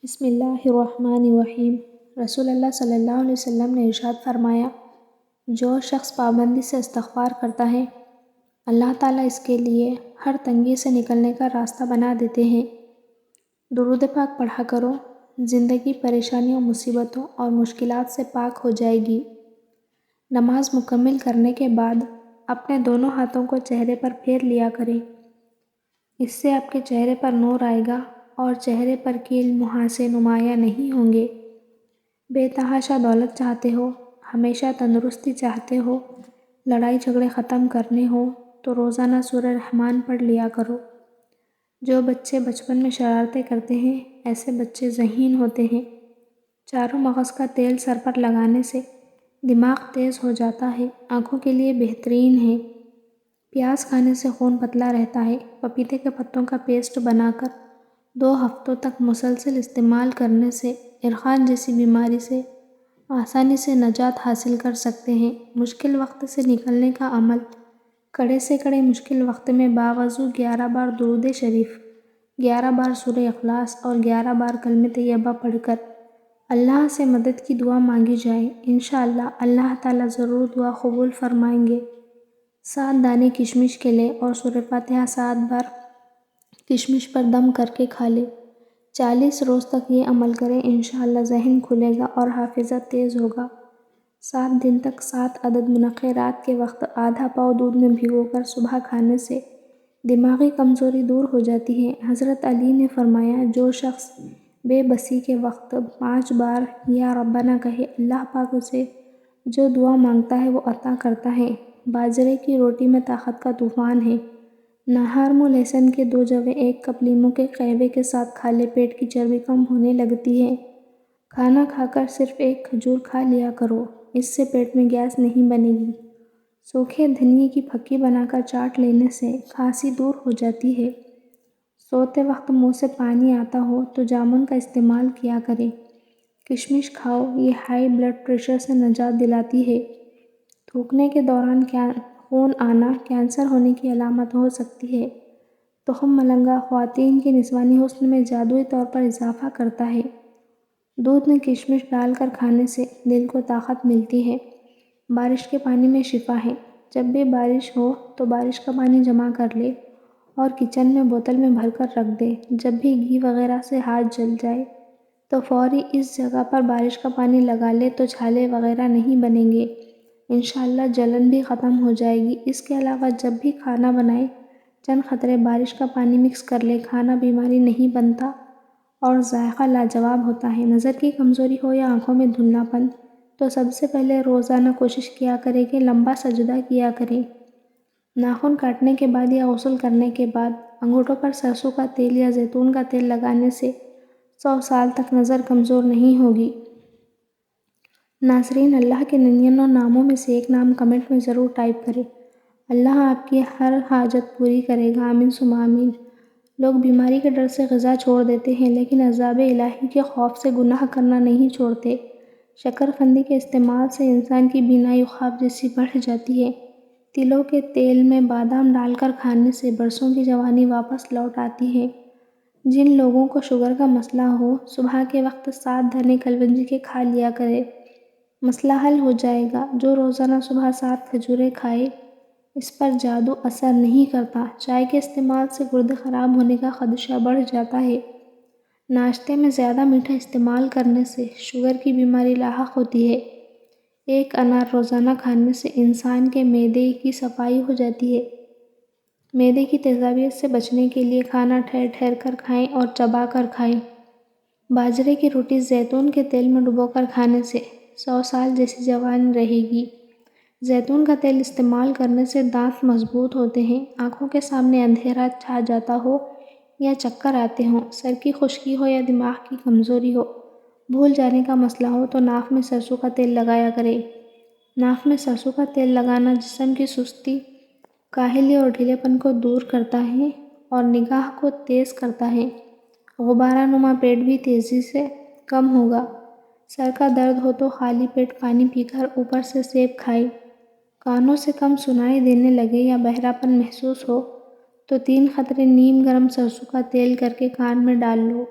بسم اللہ الرحمن الرحیم۔ رسول اللہ صلی اللہ علیہ وسلم نے ارشاد فرمایا، جو شخص پابندی سے استغفار کرتا ہے اللہ تعالیٰ اس کے لیے ہر تنگی سے نکلنے کا راستہ بنا دیتے ہیں۔ درود پاک پڑھا کرو، زندگی پریشانیوں، مصیبتوں اور مشکلات سے پاک ہو جائے گی۔ نماز مکمل کرنے کے بعد اپنے دونوں ہاتھوں کو چہرے پر پھیر لیا کریں، اس سے آپ کے چہرے پر نور آئے گا اور چہرے پر کیل مہاسے نمایاں نہیں ہوں گے۔ بے تحاشا دولت چاہتے ہو، ہمیشہ تندرستی چاہتے ہو، لڑائی جھگڑے ختم کرنے ہو تو روزانہ سورہ رحمان پڑھ لیا کرو۔ جو بچے بچپن میں شرارتیں کرتے ہیں ایسے بچے ذہین ہوتے ہیں۔ چاروں مغز کا تیل سر پر لگانے سے دماغ تیز ہو جاتا ہے، آنکھوں کے لیے بہترین ہے۔ پیاز کھانے سے خون پتلا رہتا ہے۔ پپیتے کے پتوں کا پیسٹ بنا کر 2 ہفتوں تک مسلسل استعمال کرنے سے عرقان جیسی بیماری سے آسانی سے نجات حاصل کر سکتے ہیں۔ مشکل وقت سے نکلنے کا عمل، کڑے سے کڑے مشکل وقت میں باوضو 11 بار درود شریف، 11 بار سورہ اخلاص اور 11 بار کلمہ طیبہ پڑھ کر اللہ سے مدد کی دعا مانگی جائے، انشاءاللہ اللہ تعالیٰ ضرور دعا قبول فرمائیں گے۔ 7 دانے کشمش کے لیں اور سورہ فاتحہ 7 بار کشمش پر دم کر کے کھا لیں۔ 40 روز تک یہ عمل کریں، انشاءاللہ ذہن کھلے گا اور حافظہ تیز ہوگا۔ 7 دن تک 7 عدد منقے رات کے وقت آدھا پاؤ دودھ میں بھگو کر صبح کھانے سے دماغی کمزوری دور ہو جاتی ہے۔ حضرت علی نے فرمایا، جو شخص بے بسی کے وقت 5 بار یا ربنا کہے، اللہ پاک اسے جو دعا مانگتا ہے وہ عطا کرتا ہے۔ باجرے کی روٹی میں طاقت کا طوفان ہے۔ نہار میں لہسن کے 2 جوے 1 کپ لیموں کے قہوے کے ساتھ کھا لے، پیٹ کی چربی کم ہونے لگتی ہے۔ کھانا کھا کر صرف 1 کھجور کھا لیا کرو، اس سے پیٹ میں گیس نہیں بنے گی۔ سوکھے دھنیے کی پھکی بنا کر چاٹ لینے سے کھانسی دور ہو جاتی ہے۔ سوتے وقت منہ سے پانی آتا ہو تو جامن کا استعمال کیا کریں۔ کشمش کھاؤ، یہ ہائی بلڈ پریشر سے نجات دلاتی ہے۔ تھوکنے کے دوران خون آنا کینسر ہونے کی علامت ہو سکتی ہے۔ تخم ملنگا خواتین کے نسوانی حسن میں جادوئی طور پر اضافہ کرتا ہے۔ دودھ میں کشمش ڈال کر کھانے سے دل کو طاقت ملتی ہے۔ بارش کے پانی میں شفا ہے۔ جب بھی بارش ہو تو بارش کا پانی جمع کر لے اور کچن میں بوتل میں بھر کر رکھ دے۔ جب بھی گھی وغیرہ سے ہاتھ جل جائے تو فوری اس جگہ پر بارش کا پانی لگا لے تو چھالے وغیرہ نہیں بنیں گے، انشاءاللہ جلن بھی ختم ہو جائے گی۔ اس کے علاوہ جب بھی کھانا بنائے چند قطرے بارش کا پانی مکس کر لے، کھانا بیماری نہیں بنتا اور ذائقہ لاجواب ہوتا ہے۔ نظر کی کمزوری ہو یا آنکھوں میں دھندلا پن تو سب سے پہلے روزانہ کوشش کیا کریں کہ لمبا سجدہ کیا کریں۔ ناخن کاٹنے کے بعد یا غسل کرنے کے بعد انگوٹھوں پر سرسوں کا تیل یا زیتون کا تیل لگانے سے 100 سال تک نظر کمزور نہیں ہوگی۔ ناظرین، اللہ کے 99 ناموں میں سے ایک نام کمنٹ میں ضرور ٹائپ کریں۔ اللہ آپ کی ہر حاجت پوری کرے گا، آمین ثم آمین۔ لوگ بیماری کے ڈر سے غذا چھوڑ دیتے ہیں لیکن عذاب الہی کے خوف سے گناہ کرنا نہیں چھوڑتے۔ شکر قندی کے استعمال سے انسان کی بینائی خواب جیسی بڑھ جاتی ہے۔ تلوں کے تیل میں بادام ڈال کر کھانے سے برسوں کی جوانی واپس لوٹ آتی ہے۔ جن لوگوں کو شوگر کا مسئلہ ہو صبح کے وقت 7 دانے کلونجی کے کھا لیا کریں، مسئلہ حل ہو جائے گا۔ جو روزانہ صبح 7 کھجوریں کھائے اس پر جادو اثر نہیں کرتا۔ چائے کے استعمال سے گردے خراب ہونے کا خدشہ بڑھ جاتا ہے۔ ناشتے میں زیادہ میٹھا استعمال کرنے سے شوگر کی بیماری لاحق ہوتی ہے۔ 1 انار روزانہ کھانے سے انسان کے معدے کی صفائی ہو جاتی ہے۔ معدے کی تیزابیت سے بچنے کے لیے کھانا ٹھہر ٹھہر کر کھائیں اور چبا کر کھائیں۔ باجرے کی روٹی زیتون کے تیل میں ڈبو کر کھانے سے 100 سال جیسی جوانی رہے گی۔ زیتون کا تیل استعمال کرنے سے دانت مضبوط ہوتے ہیں۔ آنکھوں کے سامنے اندھیرا چھا جاتا ہو یا چکر آتے ہوں، سر کی خشکی ہو یا دماغ کی کمزوری ہو، بھول جانے کا مسئلہ ہو تو ناک میں سرسوں کا تیل لگایا کریں۔ ناک میں سرسوں کا تیل لگانا جسم کی سستی، کاہلی اور ڈھیلے پن کو دور کرتا ہے اور نگاہ کو تیز کرتا ہے۔ غبارہ نما پیٹ بھی تیزی سے کم ہوگا۔ سر کا درد ہو تو خالی پیٹ پانی پی کر اوپر سے سیب کھائیں۔ کانوں سے کم سنائی دینے لگے یا بہرا پن محسوس ہو تو 3 قطرے نیم گرم سرسوں کا تیل کر کے کان میں ڈال لو۔